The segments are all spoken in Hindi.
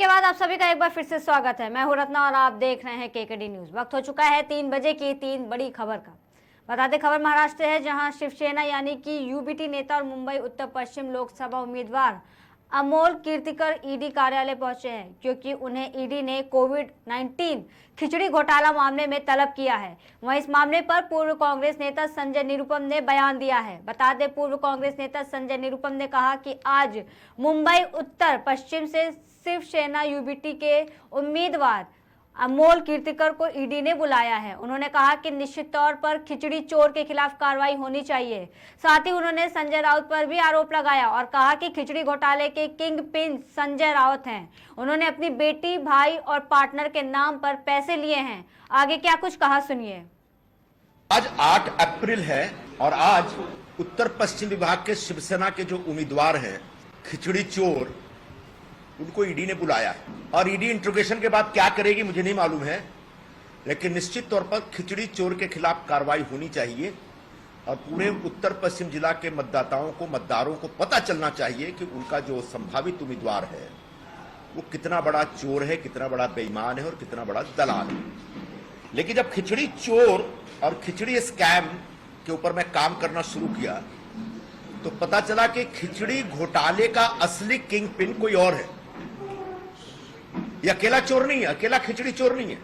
के बाद आप सभी का एक बार फिर से स्वागत है। मैं हूं रत्ना और आप देख रहे हैं केकेडी न्यूज। वक्त हो चुका है 3 बजे की 3 बड़ी खबर का। बता दें खबर महाराष्ट्र है, जहां शिवसेना यानी कि यूबीटी नेता और मुंबई उत्तर पश्चिम लोकसभा उम्मीदवार अमोल कीर्तिकर ईडी कार्यालय पहुंचे हैं, क्योंकि उन्हें ईडी ने कोविड-19 खिचड़ी घोटाला मामले में तलब किया है। वहीं इस मामले पर पूर्व कांग्रेस नेता संजय निरुपम ने बयान दिया है। बता दें पूर्व कांग्रेस नेता संजय निरुपम ने कहा कि आज मुंबई उत्तर पश्चिम से शिवसेना यूबीटी के उम्मीदवार अमोल कीर्तिकर को ईडी ने बुलाया है। उन्होंने कहा कि निश्चित तौर पर खिचड़ी चोर के खिलाफ कार्रवाई होनी चाहिए। साथ ही उन्होंने संजय राउत पर भी आरोप लगाया और कहा कि खिचड़ी घोटाले के किंग पिन संजय राउत हैं। उन्होंने अपनी बेटी, भाई और पार्टनर के नाम पर पैसे लिए हैं। आगे क्या कुछ कहा, सुनिए। आज 8 अप्रैल है और आज उत्तर पश्चिम विभाग के शिवसेना के जो उम्मीदवार हैं खिचड़ी चोर, उनको ईडी ने बुलाया है। और ईडी इंट्रोगेशन के बाद क्या करेगी मुझे नहीं मालूम है, लेकिन निश्चित तौर पर खिचड़ी चोर के खिलाफ कार्रवाई होनी चाहिए और पूरे उत्तर पश्चिम जिला के मतदारों को पता चलना चाहिए कि उनका जो संभावित उम्मीदवार है वो कितना बड़ा चोर है, कितना बड़ा बेईमान है और कितना बड़ा दलाल है। लेकिन जब खिचड़ी चोर और खिचड़ी स्कैम के ऊपर मैं काम करना शुरू किया तो पता चला कि खिचड़ी घोटाले का असली किंग पिन कोई और है। ये अकेला चोर नहीं है, अकेला खिचड़ी चोर नहीं है।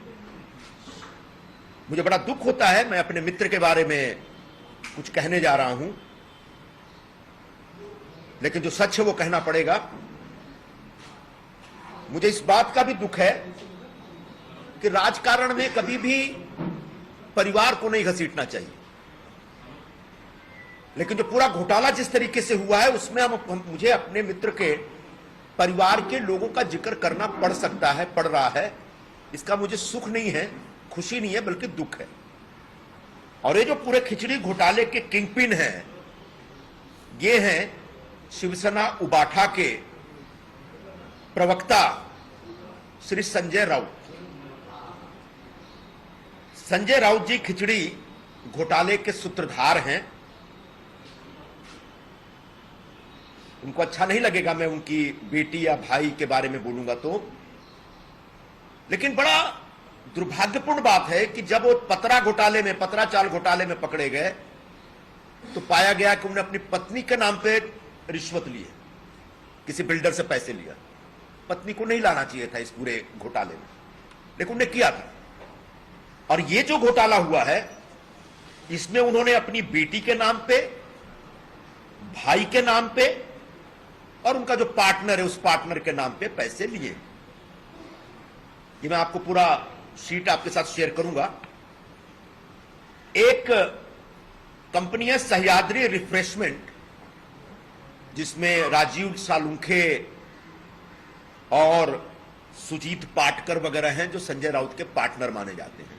मुझे बड़ा दुख होता है, मैं अपने मित्र के बारे में कुछ कहने जा रहा हूं, लेकिन जो सच है वो कहना पड़ेगा। मुझे इस बात का भी दुख है कि राजकारण में कभी भी परिवार को नहीं घसीटना चाहिए, लेकिन जो पूरा घोटाला जिस तरीके से हुआ है उसमें मुझे अपने मित्र के परिवार के लोगों का जिक्र करना पड़ सकता है, पड़ रहा है। इसका मुझे सुख नहीं है, खुशी नहीं है, बल्कि दुख है। और ये जो पूरे खिचड़ी घोटाले के किंगपिन हैं, ये हैं शिवसेना उबाठा के प्रवक्ता श्री संजय राउत। संजय राउत जी खिचड़ी घोटाले के सूत्रधार हैं। उनको अच्छा नहीं लगेगा मैं उनकी बेटी या भाई के बारे में बोलूंगा तो, लेकिन बड़ा दुर्भाग्यपूर्ण बात है कि जब वो पतराचाल घोटाले में पकड़े गए तो पाया गया कि उन्होंने अपनी पत्नी के नाम पे रिश्वत ली है, किसी बिल्डर से पैसे लिया। पत्नी को नहीं लाना चाहिए था इस पूरे घोटाले में, लेकिन उन्होंने किया था। और ये जो घोटाला हुआ है इसमें उन्होंने अपनी बेटी के नाम पे, भाई के नाम पे और उनका जो पार्टनर है उस पार्टनर के नाम पे पैसे लिए। ये मैं आपको पूरा शीट आपके साथ शेयर करूंगा। एक कंपनी है सह्याद्री रिफ्रेशमेंट, जिसमें राजीव सालुंखे और सुजीत पाटकर वगैरह हैं जो संजय राउत के पार्टनर माने जाते हैं।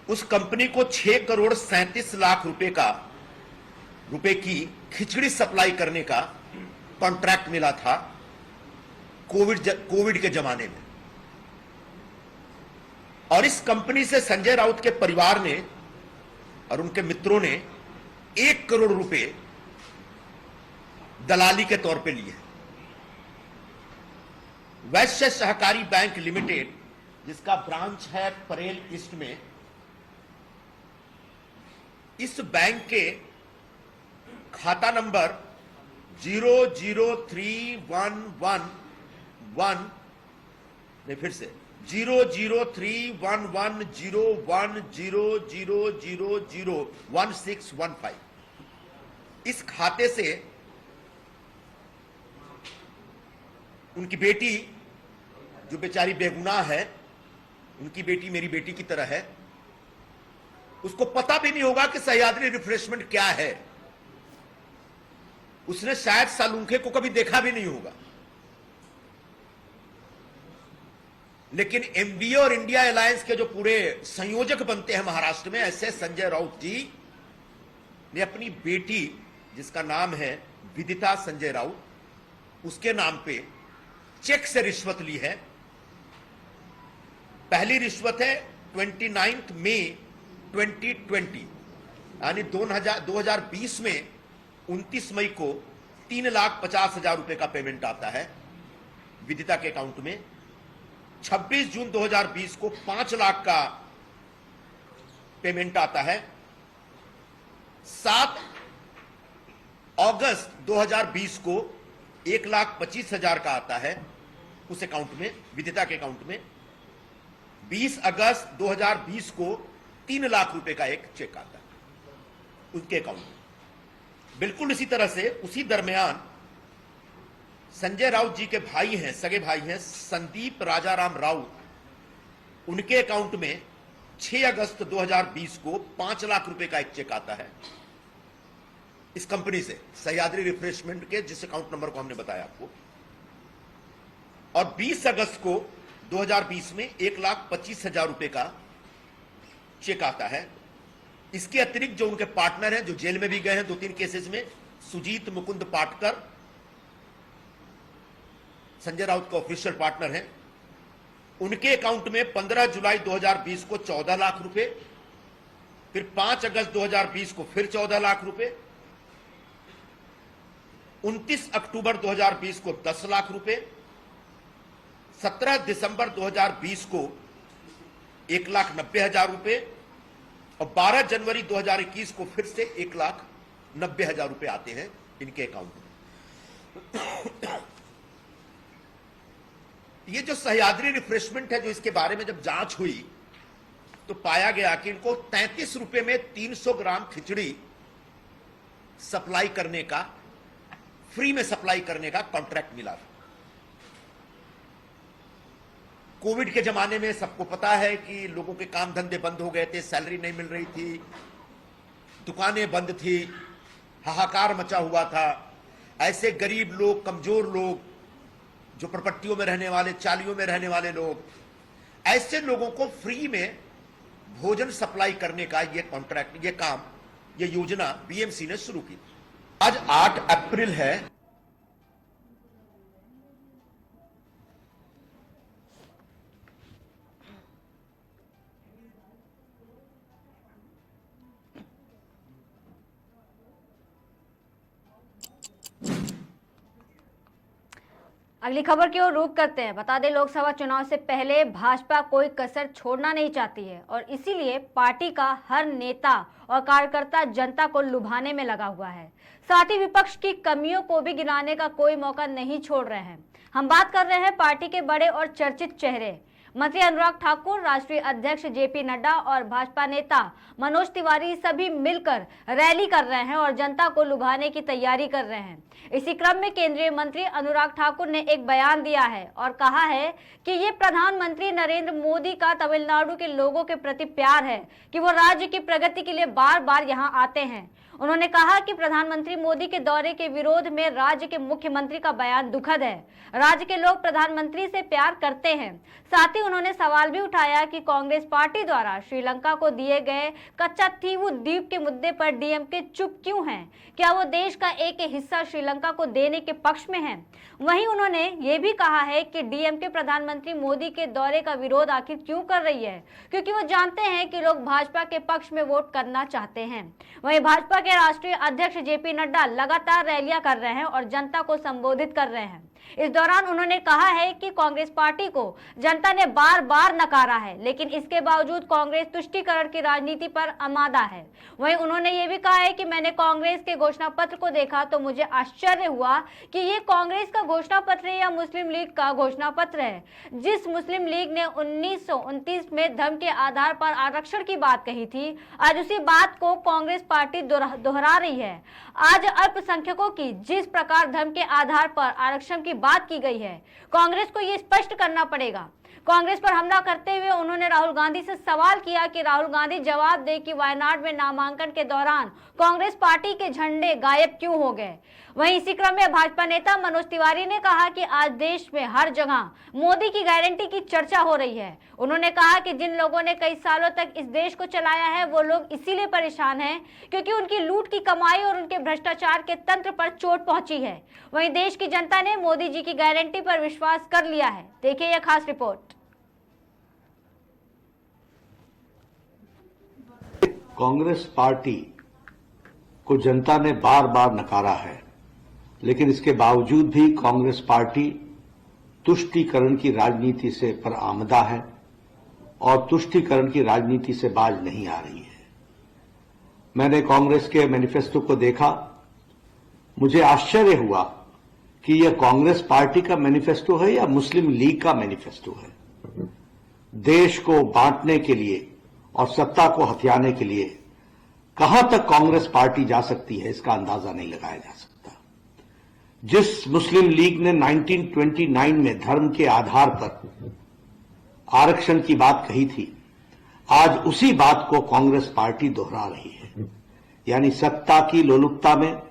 उस कंपनी को 6 करोड़ 37 लाख रुपए की खिचड़ी सप्लाई करने का कॉन्ट्रैक्ट मिला था कोविड के जमाने में। और इस कंपनी से संजय राउत के परिवार ने और उनके मित्रों ने 1 करोड़ रुपए दलाली के तौर पे लिए। वैश्य सहकारी बैंक लिमिटेड, जिसका ब्रांच है परेल ईस्ट में, इस बैंक के खाता नंबर 00311011010001615, इस खाते से उनकी बेटी, जो बेचारी बेगुनाह है, उनकी बेटी मेरी बेटी की तरह है, उसको पता भी नहीं होगा कि सह्याद्री रिफ्रेशमेंट क्या है। उसने शायद सालुंखे को कभी देखा भी नहीं होगा। लेकिन एमबीए और इंडिया अलायंस के जो पूरे संयोजक बनते हैं महाराष्ट्र में, ऐसे संजय राउत जी ने अपनी बेटी, जिसका नाम है विदिता संजय राउत, उसके नाम पे चेक से रिश्वत ली है। पहली रिश्वत है 29 मई 2020, यानी 2020 में 29 मई को 3,50,000 रुपए का पेमेंट आता है। विदिता के अकाउंट में। 26 जून 2020 को 5 लाख का पेमेंट आता है। 7 अगस्त 2020 को 1,25,000 का आता है उस अकाउंट में, विदिता के अकाउंट में। 20 अगस्त 2020 को 3 लाख रुपए का एक चेक आता है उनके अकाउंट में। बिल्कुल इसी तरह से उसी दरमियान संजय राउत जी के भाई हैं, सगे भाई हैं, संदीप राजाराम राउत, उनके अकाउंट में 6 अगस्त 2020 को 5 लाख रुपए का एक चेक आता है इस कंपनी से, सह्याद्री रिफ्रेशमेंट के, जिस अकाउंट नंबर को हमने बताया आपको। और 20 अगस्त को 2020 में 1,25,000 रुपए का चेक आता है। इसके अतिरिक्त जो उनके पार्टनर हैं, जो जेल में भी गए हैं 2-3 केसेस में, सुजीत मुकुंद पाटकर, संजय राउत के ऑफिशियल पार्टनर हैं, उनके अकाउंट में 15 जुलाई 2020 को 14 लाख रुपए, फिर 5 अगस्त 2020 को फिर 14 लाख रुपए, 29 अक्टूबर 2020 को 10 लाख रुपए, 17 दिसंबर 2020 को 1,90,000 रुपए और 12 जनवरी 2021 को फिर से 1,90,000 रुपए आते हैं इनके अकाउंट में। ये जो सह्याद्री रिफ्रेशमेंट है, जो इसके बारे में जब जांच हुई तो पाया गया कि इनको 33 रुपए में 300 ग्राम खिचड़ी सप्लाई करने का, फ्री में सप्लाई करने का कॉन्ट्रैक्ट मिला। कोविड के जमाने में सबको पता है कि लोगों के काम धंधे बंद हो गए थे, सैलरी नहीं मिल रही थी, दुकानें बंद थी, हाहाकार मचा हुआ था। ऐसे गरीब लोग, कमजोर लोग, जो प्रपट्टियों में रहने वाले, चालियों में रहने वाले लोग, ऐसे लोगों को फ्री में भोजन सप्लाई करने का ये कॉन्ट्रैक्ट, ये काम, ये योजना बीएमसी ने शुरू की। आज 8 अप्रैल है। अगली खबर की ओर रुख करते हैं। बता दें, लोकसभा चुनाव से पहले भाजपा कोई कसर छोड़ना नहीं चाहती है और इसीलिए पार्टी का हर नेता और कार्यकर्ता जनता को लुभाने में लगा हुआ है। साथ ही विपक्ष की कमियों को भी गिनाने का कोई मौका नहीं छोड़ रहे हैं। हम बात कर रहे हैं पार्टी के बड़े और चर्चित चेहरे मंत्री अनुराग ठाकुर, राष्ट्रीय अध्यक्ष जेपी नड्डा और भाजपा नेता मनोज तिवारी सभी मिलकर रैली कर रहे हैं और जनता को लुभाने की तैयारी कर रहे हैं। इसी क्रम में केंद्रीय मंत्री अनुराग ठाकुर ने एक बयान दिया है और कहा है कि ये प्रधानमंत्री नरेंद्र मोदी का तमिलनाडु के लोगों के प्रति प्यार है कि वो राज्य की प्रगति के लिए बार बार यहां आते हैं। उन्होंने कहा कि प्रधानमंत्री मोदी के दौरे के विरोध में राज्य के मुख्यमंत्री का बयान दुखद है। राज्य के लोग प्रधानमंत्री से प्यार करते हैं। साथ ही उन्होंने सवाल भी उठाया कि कांग्रेस पार्टी द्वारा श्रीलंका को दिए गए कच्चा तीवू द्वीप के मुद्दे पर डीएमके चुप क्यों है? क्या वो देश का एक हिस्सा श्रीलंका को देने के पक्ष में है? वहीं उन्होंने ये भी कहा है कि डीएमके प्रधानमंत्री मोदी के दौरे का विरोध आखिर क्यों कर रही है, क्योंकि वो जानते हैं कि लोग भाजपा के पक्ष में वोट करना चाहते हैं। वहीं भाजपा के राष्ट्रीय अध्यक्ष जेपी नड्डा लगातार रैलियां कर रहे हैं और जनता को संबोधित कर रहे हैं। इस दौरान उन्होंने कहा है कि कांग्रेस पार्टी को जनता ने बार बार नकारा है, लेकिन इसके बावजूद कांग्रेस तुष्टीकरण की राजनीति पर आमादा है। वहीं उन्होंने ये भी कहा है कि मैंने कांग्रेस के घोषणा पत्र को देखा तो मुझे आश्चर्य हुआ कि ये कांग्रेस का घोषणा पत्र है या मुस्लिम लीग का घोषणा पत्र है। जिस मुस्लिम लीग ने 1929 में धर्म के आधार पर आरक्षण की बात कही थी, आज उसी बात को कांग्रेस पार्टी दोहरा रही है। आज अल्पसंख्यकों की जिस प्रकार धर्म के आधार पर आरक्षण की बात की गई है, कांग्रेस को यह स्पष्ट करना पड़ेगा। कांग्रेस पर हमला करते हुए उन्होंने राहुल गांधी से सवाल किया कि राहुल गांधी जवाब दे कि वायनाड में नामांकन के दौरान कांग्रेस पार्टी के झंडे गायब क्यों हो गए। वहीं इसी क्रम में भाजपा नेता मनोज तिवारी ने कहा कि आज देश में हर जगह मोदी की गारंटी की चर्चा हो रही है। उन्होंने कहा कि जिन लोगों ने कई सालों तक इस देश को चलाया है वो लोग इसीलिए परेशान हैं क्योंकि उनकी लूट की कमाई और उनके भ्रष्टाचार के तंत्र पर चोट पहुंची है। वहीं देश की जनता ने मोदी जी की गारंटी पर विश्वास कर लिया है। देखिए यह खास रिपोर्ट। कांग्रेस पार्टी को जनता ने बार बार नकारा है, लेकिन इसके बावजूद भी कांग्रेस पार्टी तुष्टीकरण की राजनीति से पर आमदा है और तुष्टीकरण की राजनीति से बाज नहीं आ रही है। मैंने कांग्रेस के मैनिफेस्टो को देखा, मुझे आश्चर्य हुआ कि यह कांग्रेस पार्टी का मैनिफेस्टो है या मुस्लिम लीग का मैनिफेस्टो है। देश को बांटने के लिए और सत्ता को हथियाने के लिए कहां तक कांग्रेस पार्टी जा सकती है, इसका अंदाजा नहीं लगाया जा सकता। जिस मुस्लिम लीग ने 1929 में धर्म के आधार पर आरक्षण की बात कही थी, आज उसी बात को कांग्रेस पार्टी दोहरा रही है। यानी सत्ता की लोलुपता में,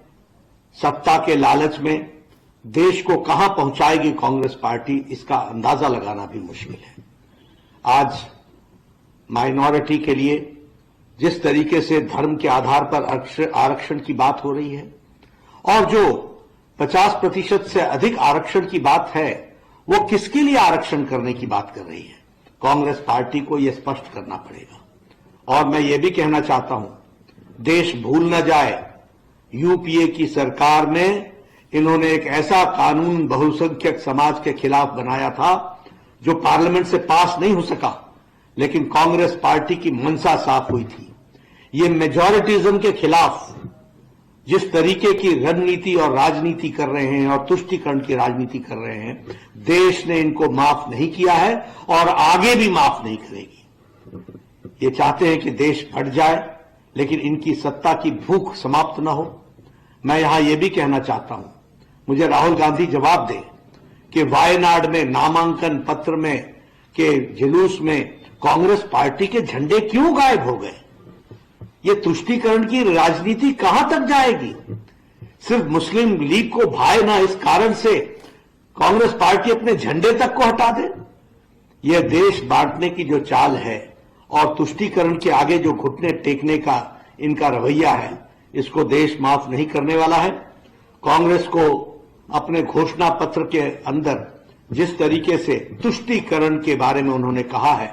सत्ता के लालच में देश को कहां पहुंचाएगी कांग्रेस पार्टी, इसका अंदाजा लगाना भी मुश्किल है। आज माइनॉरिटी के लिए जिस तरीके से धर्म के आधार पर आरक्षण की बात हो रही है और जो 50% से अधिक आरक्षण की बात है, वो किसके लिए आरक्षण करने की बात कर रही है, कांग्रेस पार्टी को यह स्पष्ट करना पड़ेगा। और मैं ये भी कहना चाहता हूं, देश भूल न जाए, यूपीए की सरकार में इन्होंने एक ऐसा कानून बहुसंख्यक समाज के खिलाफ बनाया था जो पार्लियामेंट से पास नहीं हो सका, लेकिन कांग्रेस पार्टी की मंशा साफ हुई थी। ये मेजॉरिटिज्म के खिलाफ जिस तरीके की रणनीति और राजनीति कर रहे हैं और तुष्टीकरण की राजनीति कर रहे हैं, देश ने इनको माफ नहीं किया है और आगे भी माफ नहीं करेगी। ये चाहते हैं कि देश फट जाए, लेकिन इनकी सत्ता की भूख समाप्त न हो। मैं यहां यह भी कहना चाहता हूं, मुझे राहुल गांधी जवाब दे कि वायनाड में नामांकन पत्र में के जुलूस में कांग्रेस पार्टी के झंडे क्यों गायब हो गए? ये तुष्टीकरण की राजनीति कहां तक जाएगी? सिर्फ मुस्लिम लीग को भाए ना, इस कारण से कांग्रेस पार्टी अपने झंडे तक को हटा दे। यह देश बांटने की जो चाल है और तुष्टीकरण के आगे जो घुटने टेकने का इनका रवैया है, इसको देश माफ नहीं करने वाला है। कांग्रेस को अपने घोषणा पत्र के अंदर जिस तरीके से तुष्टीकरण के बारे में उन्होंने कहा है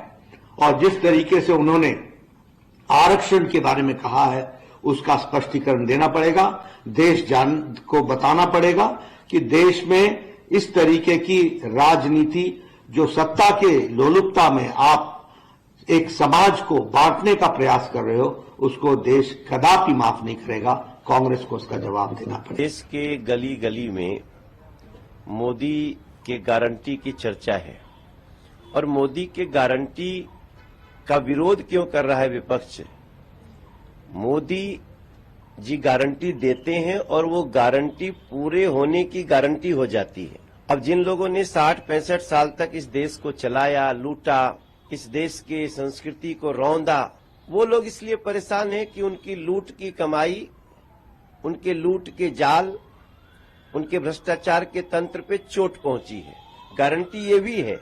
और जिस तरीके से उन्होंने आरक्षण के बारे में कहा है, उसका स्पष्टीकरण देना पड़ेगा। देश जान को बताना पड़ेगा कि देश में इस तरीके की राजनीति जो सत्ता के लोलुपता में आप एक समाज को बांटने का प्रयास कर रहे हो, उसको देश कदापि माफ नहीं करेगा। कांग्रेस को उसका जवाब देना पड़ेगा। देश के गली गली में मोदी के गारंटी की चर्चा है और मोदी के गारंटी का विरोध क्यों कर रहा है विपक्ष? मोदी जी गारंटी देते हैं और वो गारंटी पूरे होने की गारंटी हो जाती है। अब जिन लोगों ने 60-65 साल तक इस देश को चलाया, लूटा, इस देश के संस्कृति को रौंदा, वो लोग इसलिए परेशान हैं कि उनकी लूट की कमाई, उनके लूट के जाल, उनके भ्रष्टाचार के तंत्र पे चोट पहुंची है। गारंटी ये भी है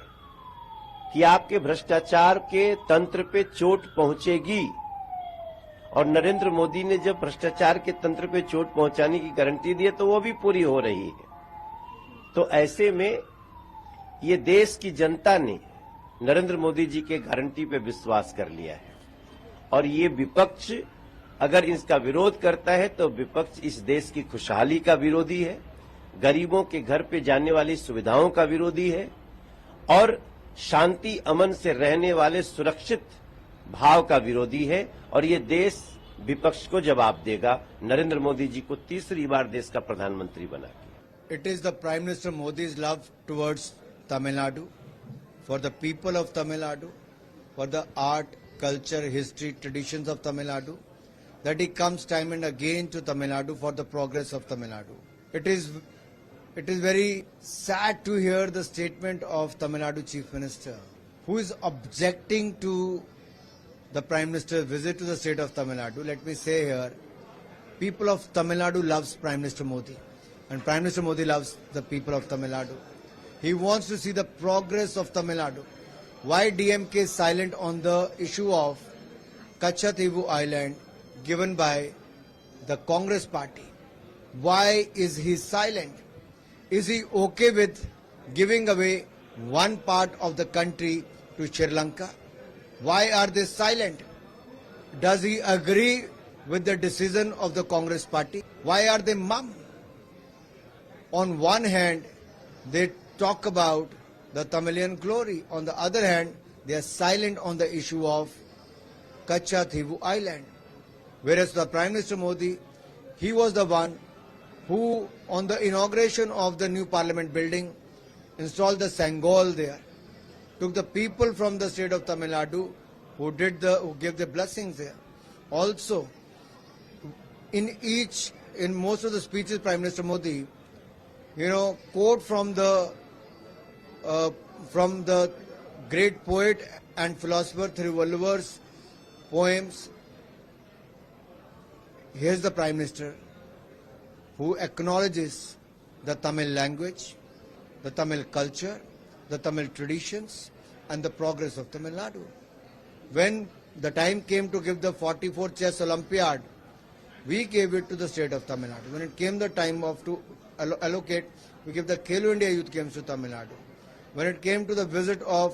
कि आपके भ्रष्टाचार के तंत्र पे चोट पहुंचेगी और नरेंद्र मोदी ने जब भ्रष्टाचार के तंत्र पे चोट पहुंचाने की गारंटी दी है तो वो भी पूरी हो रही है। तो ऐसे में ये देश की जनता ने नरेंद्र मोदी जी के गारंटी पे विश्वास कर लिया है और ये विपक्ष अगर इसका विरोध करता है तो विपक्ष इस देश की खुशहाली का विरोधी है, गरीबों के घर पे जाने वाली सुविधाओं का विरोधी है और शांति अमन से रहने वाले सुरक्षित भाव का विरोधी है। और ये देश विपक्ष को जवाब देगा। नरेंद्र मोदी जी को तीसरी बार देश का प्रधानमंत्री बना के। It is the Prime Minister Modi's love towards Tamil Nadu, for the people of Tamil Nadu, for the art, culture, history, traditions of Tamil Nadu, that he comes time and again to Tamil Nadu for the progress of Tamil Nadu. It is very sad to hear the statement of Tamil Nadu Chief Minister, who is objecting to the Prime Minister's visit to the state of Tamil Nadu. Let me say here, people of Tamil Nadu loves Prime Minister Modi, and Prime Minister Modi loves the people of Tamil Nadu. He wants to see the progress of Tamil Nadu. Why DMK is silent on the issue of Kachativu Island given by the Congress party? Why is he silent? Is he okay with giving away one part of the country to Sri Lanka? Why are they silent? Does he agree with the decision of the Congress party? Why are they mum? On one hand, they talk about the Tamilian glory. On the other hand, they are silent on the issue of Kachativu Island. Whereas the Prime Minister Modi, he was the one who, on the inauguration of the new parliament building, installed the Sangol there, took the people from the state of Tamil Nadu who gave the blessings there. Also, in most of the speeches, Prime Minister Modi, quote from the great poet and philosopher Thiruvalluvar's poems. Here's the Prime Minister who acknowledges the Tamil language, the Tamil culture, the Tamil traditions, and the progress of Tamil Nadu. When the time came to give the 44th Chess Olympiad, we gave it to the state of Tamil Nadu. When it came the time to allocate, we gave the Khelo India Youth Games to Tamil Nadu. When it came to the visit of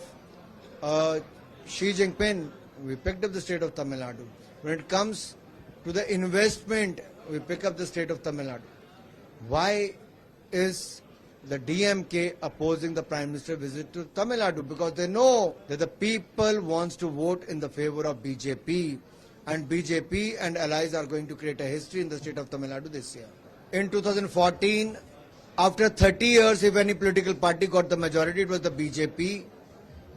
Xi Jinping, we picked up the state of Tamil Nadu. When it comes to the investment, we pick up the state of Tamil Nadu. Why is the DMK opposing the Prime Minister visit to Tamil Nadu? Because they know that the people wants to vote in the favor of BJP, and BJP and allies are going to create a history in the state of Tamil Nadu this year. In 2014, after 30 years, if any political party got the majority, it was the BJP,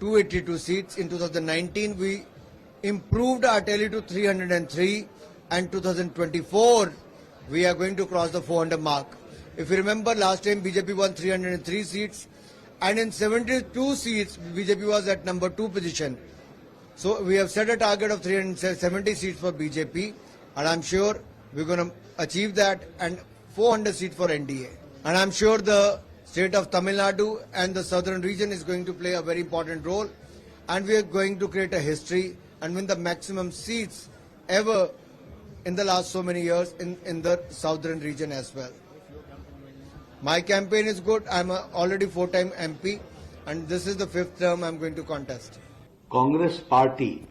282 seats. In 2019, we improved our tally to 303, and 2024, we are going to cross the 400 mark. If you remember, last time BJP won 303 seats, and in 72 seats, BJP was at number 2 position. So we have set a target of 370 seats for BJP, and I'm sure we're going to achieve that, and 400 seats for NDA. And I'm sure the state of Tamil Nadu and the southern region is going to play a very important role, and we are going to create a history and win the maximum seats ever in the last so many years in the southern region as well. My campaign is good. I'm already 4-time MP, and this is the 5th term I'm going to contest. Congress party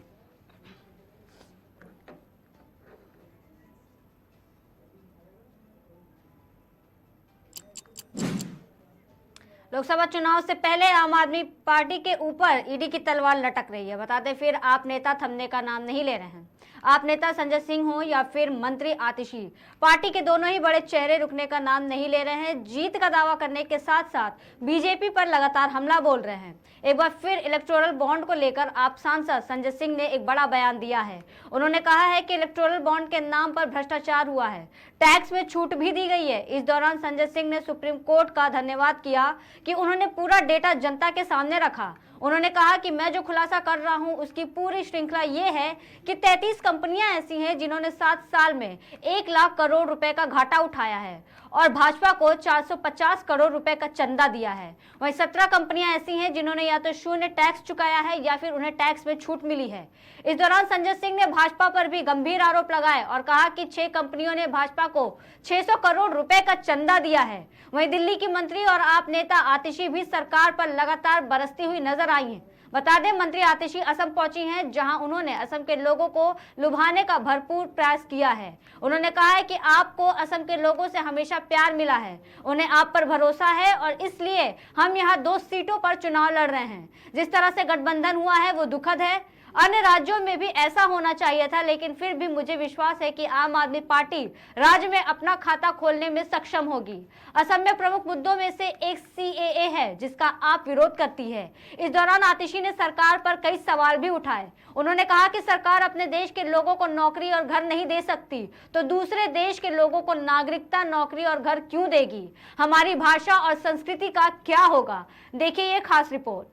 Lok Sabha चुनाव से पहले आम आदमी पार्टी के ऊपर ईडी की तलवार लटक रही है। बता दें, फिर आप नेता थमने का नाम नहीं ले रहे हैं। आप नेता संजय सिंह हो या फिर मंत्री आतिशी, पार्टी के दोनों ही बड़े चेहरे रुकने का नाम नहीं ले रहे हैं। जीत का दावा करने के साथ साथ बीजेपी पर लगातार हमला बोल रहे हैं। एक बार फिर इलेक्टोरल बॉन्ड को लेकर आप सांसद संजय सिंह ने एक बड़ा बयान दिया है। उन्होंने कहा है कि इलेक्टोरल बॉन्ड के नाम पर भ्रष्टाचार हुआ है, टैक्स में छूट भी दी गई है। इस दौरान संजय सिंह ने सुप्रीम कोर्ट का धन्यवाद किया कि उन्होंने पूरा डेटा जनता के सामने रखा। उन्होंने कहा कि मैं जो खुलासा कर रहा हूं उसकी पूरी श्रृंखला ये है कि 33 कंपनियां ऐसी हैं जिन्होंने 7 साल में 1 लाख करोड़ रुपए का घाटा उठाया है और भाजपा को 450 करोड़ रुपए का चंदा दिया है। वहीं 17 कंपनियां ऐसी हैं जिन्होंने या तो शून्य टैक्स चुकाया है या फिर उन्हें टैक्स में छूट मिली है। इस दौरान संजय सिंह ने भाजपा पर भी गंभीर आरोप लगाए और कहा कि 6 कंपनियों ने भाजपा को 600 करोड़ रुपए का चंदा दिया है। वहीं दिल्ली की मंत्री और आप नेता आतिशी भी सरकार पर लगातार बरसती हुई नजर आई हैं। बता दें, मंत्री आतिशी असम पहुंची हैं, जहां उन्होंने असम के लोगों को लुभाने का भरपूर प्रयास किया है। उन्होंने कहा है कि आपको असम के लोगों से हमेशा प्यार मिला है, उन्हें आप पर भरोसा है और इसलिए हम यहां 2 सीटों पर चुनाव लड़ रहे हैं। जिस तरह से गठबंधन हुआ है वो दुखद है। अन्य राज्यों में भी ऐसा होना चाहिए था, लेकिन फिर भी मुझे विश्वास है कि आम आदमी पार्टी राज्य में अपना खाता खोलने में सक्षम होगी। असम में प्रमुख मुद्दों में से एक CAA है, जिसका आप विरोध करती है। इस दौरान आतिशी ने सरकार पर कई सवाल भी उठाए। उन्होंने कहा कि सरकार अपने देश के लोगों को नौकरी और घर नहीं दे सकती तो दूसरे देश के लोगों को नागरिकता, नौकरी और घर क्यों देगी? हमारी भाषा और संस्कृति का क्या होगा? देखिए ये खास रिपोर्ट।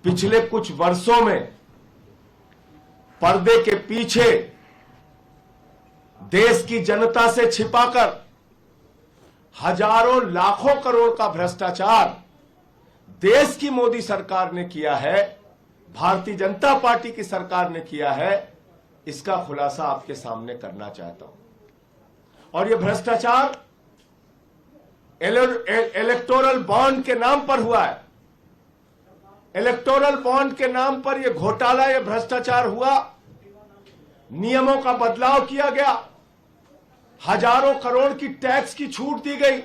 पिछले कुछ वर्षों में पर्दे के पीछे देश की जनता से छिपाकर हजारों लाखों करोड़ का भ्रष्टाचार देश की मोदी सरकार ने किया है, भारतीय जनता पार्टी की सरकार ने किया है। इसका खुलासा आपके सामने करना चाहता हूं। और यह भ्रष्टाचार इलेक्टोरल बॉन्ड के नाम पर हुआ है। इलेक्टोरल बॉन्ड के नाम पर यह घोटाला, यह भ्रष्टाचार हुआ। नियमों का बदलाव किया गया, हजारों करोड़ की टैक्स की छूट दी गई।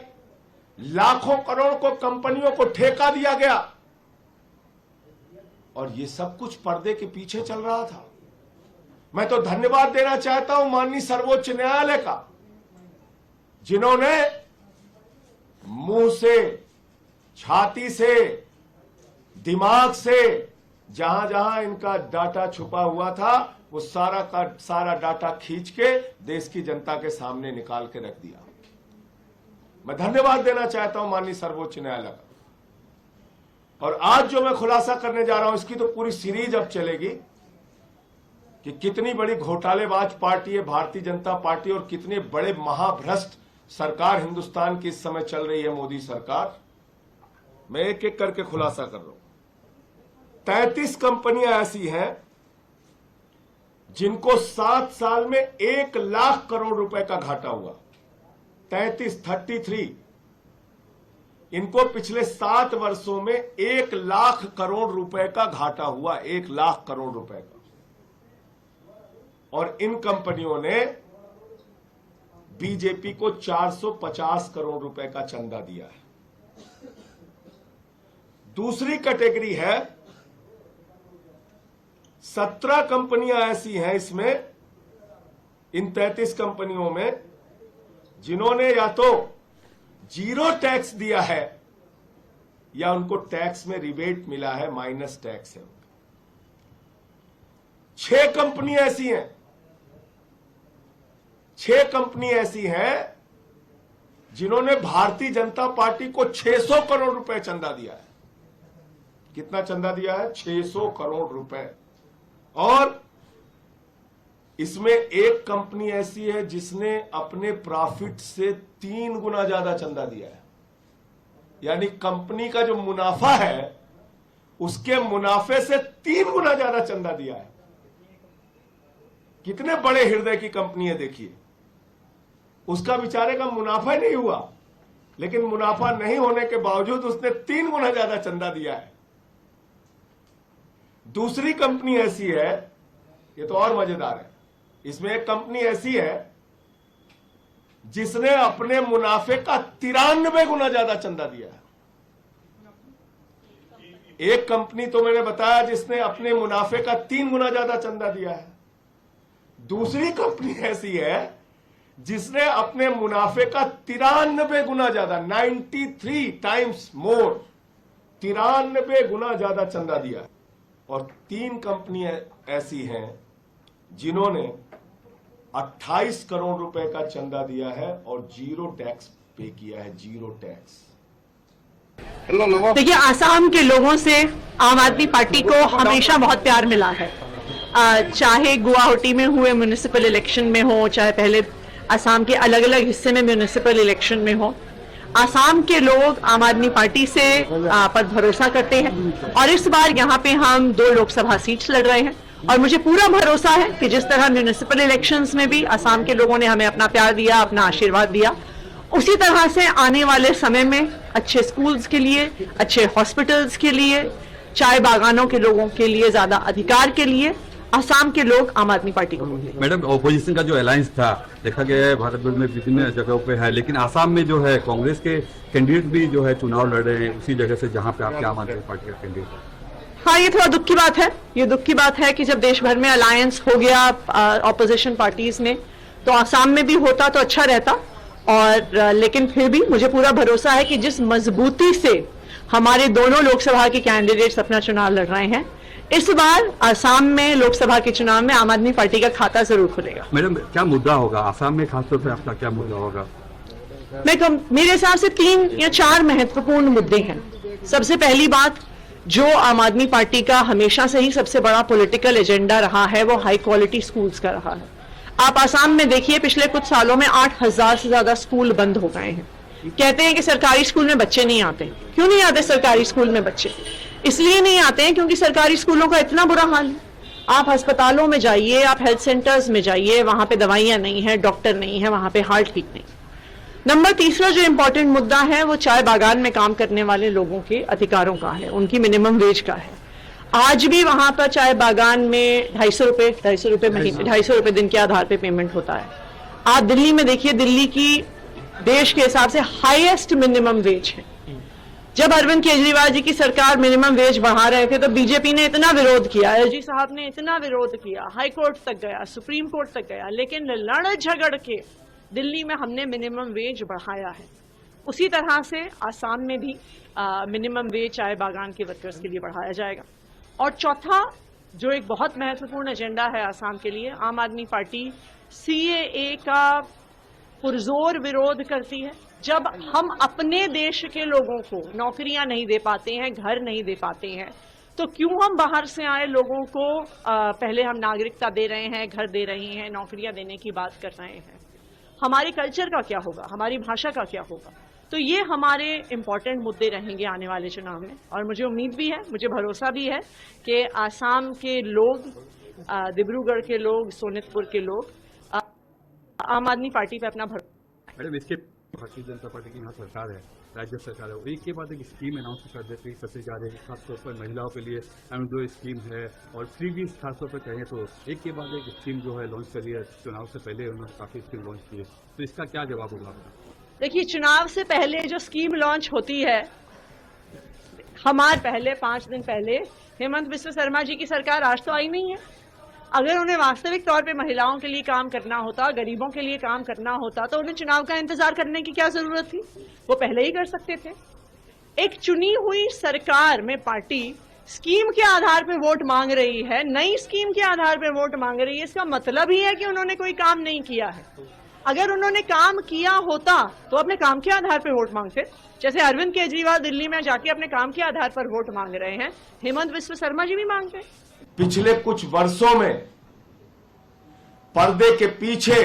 लाखों करोड़ को कंपनियों को ठेका दिया गया और ये सब कुछ पर्दे के पीछे चल रहा था। मैं तो धन्यवाद देना चाहता हूं माननीय सर्वोच्च न्यायालय का, जिन्होंने मुंह से, छाती से, दिमाग से जहां जहां इनका डाटा छुपा हुआ था वो सारा का सारा डाटा खींच के देश की जनता के सामने निकाल के रख दिया। मैं धन्यवाद देना चाहता हूं माननीय सर्वोच्च न्यायालय का। और आज जो मैं खुलासा करने जा रहा हूं इसकी तो पूरी सीरीज अब चलेगी कि कितनी बड़ी घोटालेबाज पार्टी है भारतीय जनता पार्टी और कितने बड़े महाभ्रष्ट सरकार हिंदुस्तान की इस समय चल रही है मोदी सरकार। मैं एक एक करके खुलासा कर रहा हूं। 33 कंपनियां ऐसी हैं जिनको 7 साल में 1 लाख करोड़ रुपए का घाटा हुआ। 33 इनको पिछले 7 वर्षों में 1 लाख करोड़ रुपए का घाटा हुआ, 1 लाख करोड़ रुपए का। और इन कंपनियों ने बीजेपी को 450 करोड़ रुपए का चंदा दिया है। दूसरी कैटेगरी है 17 कंपनियां ऐसी हैं इसमें, इन 33 कंपनियों में, जिन्होंने या तो 0 टैक्स दिया है या उनको टैक्स में रिबेट मिला है, माइनस टैक्स है। 6 कंपनियां ऐसी हैं, 6 कंपनी ऐसी हैं जिन्होंने भारतीय जनता पार्टी को 600 करोड़ रुपए चंदा दिया है। कितना चंदा दिया है? 600 करोड़ रुपए। और इसमें एक कंपनी ऐसी है जिसने अपने प्रॉफिट से 3 गुना ज्यादा चंदा दिया है। यानी कंपनी का जो मुनाफा है उसके मुनाफे से 3 गुना ज्यादा चंदा दिया है। कितने बड़े हृदय की कंपनी है देखिए। उसका बेचारे का मुनाफा ही नहीं हुआ, लेकिन मुनाफा नहीं होने के बावजूद उसने 3 गुना ज्यादा चंदा दिया है। दूसरी कंपनी ऐसी है, ये तो और मजेदार है, इसमें एक कंपनी ऐसी है जिसने अपने मुनाफे का 93 गुना ज्यादा चंदा दिया है। एक कंपनी तो मैंने बताया जिसने अपने मुनाफे का 3 गुना ज्यादा चंदा दिया है। दूसरी कंपनी ऐसी है जिसने अपने मुनाफे का 93 गुना ज्यादा, 93 टाइम्स मोर, 93 गुना ज्यादा चंदा दिया है। और 3 कंपनियां ऐसी हैं जिन्होंने 28 करोड़ रुपए का चंदा दिया है और 0 टैक्स पे किया है, 0 टैक्स। देखिए, आसाम के लोगों से आम आदमी पार्टी को हमेशा बहुत प्यार मिला है। चाहे गुवाहाटी में हुए म्युनिसिपल इलेक्शन में हो, चाहे पहले आसाम के अलग अलग हिस्से में म्युनिसिपल इलेक्शन में हो, आसाम के लोग आम आदमी पार्टी से पर भरोसा करते हैं। और इस बार यहाँ पे हम 2 लोकसभा सीट्स लड़ रहे हैं और मुझे पूरा भरोसा है कि जिस तरह म्युनिसिपल इलेक्शंस में भी आसाम के लोगों ने हमें अपना प्यार दिया, अपना आशीर्वाद दिया, उसी तरह से आने वाले समय में अच्छे स्कूल्स के लिए, अच्छे हॉस्पिटल्स के लिए, चाय बागानों के लोगों के लिए ज्यादा अधिकार के लिए आसाम के लोग आम आदमी पार्टी को। मैडम, ऑपोजिशन का जो अलायंस था देखा गया है भारत भर में विभिन्न जगहों पे है, लेकिन आसाम में जो है कांग्रेस के कैंडिडेट भी जो है चुनाव लड़ रहे हैं उसी जगह से जहां पे आप क्या मानते हैं पार्टी का कैंडिडेट। हाँ, ये थोड़ा दुख की बात है। ये दुख की बात है कि जब देश भर में अलायंस हो गया ऑपोजिशन पार्टीज में, तो आसाम में भी होता तो अच्छा रहता। और लेकिन फिर भी मुझे पूरा भरोसा है कि जिस मजबूती से हमारे दोनों लोकसभा के कैंडिडेट्स अपना चुनाव लड़ रहे हैं, इस बार आसाम में लोकसभा के चुनाव में आम आदमी पार्टी का खाता जरूर खुलेगा। मैडम, क्या मुद्दा होगा आसाम में, खासतौर पे आपका क्या मुद्दा होगा? मेरे हिसाब से 3 या 4 महत्वपूर्ण मुद्दे हैं। सबसे पहली बात, जो आम आदमी पार्टी का हमेशा से ही सबसे बड़ा पॉलिटिकल एजेंडा रहा है, वो हाई क्वालिटी स्कूल्स का रहा है। आप आसाम में देखिए, पिछले कुछ सालों में 8,000 से ज्यादा स्कूल बंद हो गए हैं। कहते हैं कि सरकारी स्कूल में बच्चे नहीं आते। क्यों नहीं आते सरकारी स्कूल में बच्चे? इसलिए नहीं आते हैं क्योंकि सरकारी स्कूलों का इतना बुरा हाल है। आप अस्पतालों में जाइए, आप हेल्थ सेंटर्स में जाइए, वहां पे दवाइयां नहीं है, डॉक्टर नहीं है, वहां पे हार्ट ठीक नहीं। नंबर तीसरा जो इंपॉर्टेंट मुद्दा है वो चाय बागान में काम करने वाले लोगों के अधिकारों का है, उनकी मिनिमम वेज का है। आज भी वहां पर चाय बागान में 250 रुपए महीने, 250 रुपए दिन के आधार पे पेमेंट होता है। आप दिल्ली में देखिए, दिल्ली की देश के हिसाब से हाईएस्ट मिनिमम वेज है। जब अरविंद केजरीवाल जी की सरकार मिनिमम वेज बढ़ा रहे थे तो बीजेपी ने इतना विरोध किया, एलजी साहब ने इतना विरोध किया, हाई कोर्ट तक गया, सुप्रीम कोर्ट तक गया, लेकिन लड़ झगड़ के दिल्ली में हमने मिनिमम वेज बढ़ाया है। उसी तरह से आसाम में भी मिनिमम वेज चाय बागान के वर्कर्स के लिए बढ़ाया जाएगा। और चौथा जो एक बहुत महत्वपूर्ण एजेंडा है आसाम के लिए, आम आदमी पार्टी सीएए का पुरजोर विरोध करती है। जब हम अपने देश के लोगों को नौकरियां नहीं दे पाते हैं, घर नहीं दे पाते हैं, तो क्यों हम बाहर से आए लोगों को पहले हम नागरिकता दे रहे हैं, घर दे रहे हैं, नौकरियां देने की बात कर रहे हैं? हमारे कल्चर का क्या होगा, हमारी भाषा का क्या होगा? तो ये हमारे इम्पोर्टेंट मुद्दे रहेंगे आने वाले चुनाव में। और मुझे उम्मीद भी है, मुझे भरोसा भी है कि आसाम के लोग, डिब्रूगढ़ के लोग, सोनितपुर के लोग आम आदमी पार्टी पे अपना भरोसा। मैडम, इसके भारतीय जनता पार्टी की यहाँ सरकार है, राज्य सरकार है, एक के बाद एक स्कीम अनाउंस कर देती है सबसे ज़्यादा, खासतौर पर महिलाओं के लिए जो स्कीम है, और फ्री भी खासतौर पर कहें तो एक के बाद एक स्कीम जो है लॉन्च करी है। चुनाव से पहले उन्होंने काफ़ी स्कीम लॉन्च की है, तो इसका क्या जवाब होगा आपका? देखिए, चुनाव से पहले जो स्कीम लॉन्च होती है, हमारे पहले 5 दिन पहले हेमंत बिस्वा शर्मा जी की सरकार आज तो आई नहीं है। अगर उन्हें वास्तविक तौर पे महिलाओं के लिए काम करना होता, गरीबों के लिए काम करना होता, तो उन्हें चुनाव का इंतजार करने की क्या जरूरत थी? वो पहले ही कर सकते थे। एक चुनी हुई सरकार में पार्टी स्कीम के आधार पे वोट मांग रही है, नई स्कीम के आधार पे वोट मांग रही है, इसका मतलब ही है कि उन्होंने कोई काम नहीं किया है। अगर उन्होंने काम किया होता तो अपने काम के आधार पर वोट मांगते, जैसे अरविंद केजरीवाल दिल्ली में जाके अपने काम के आधार पर वोट मांग रहे हैं, हेमंत बिस्वा शर्मा जी भी मांगते। पिछले कुछ वर्षों में पर्दे के पीछे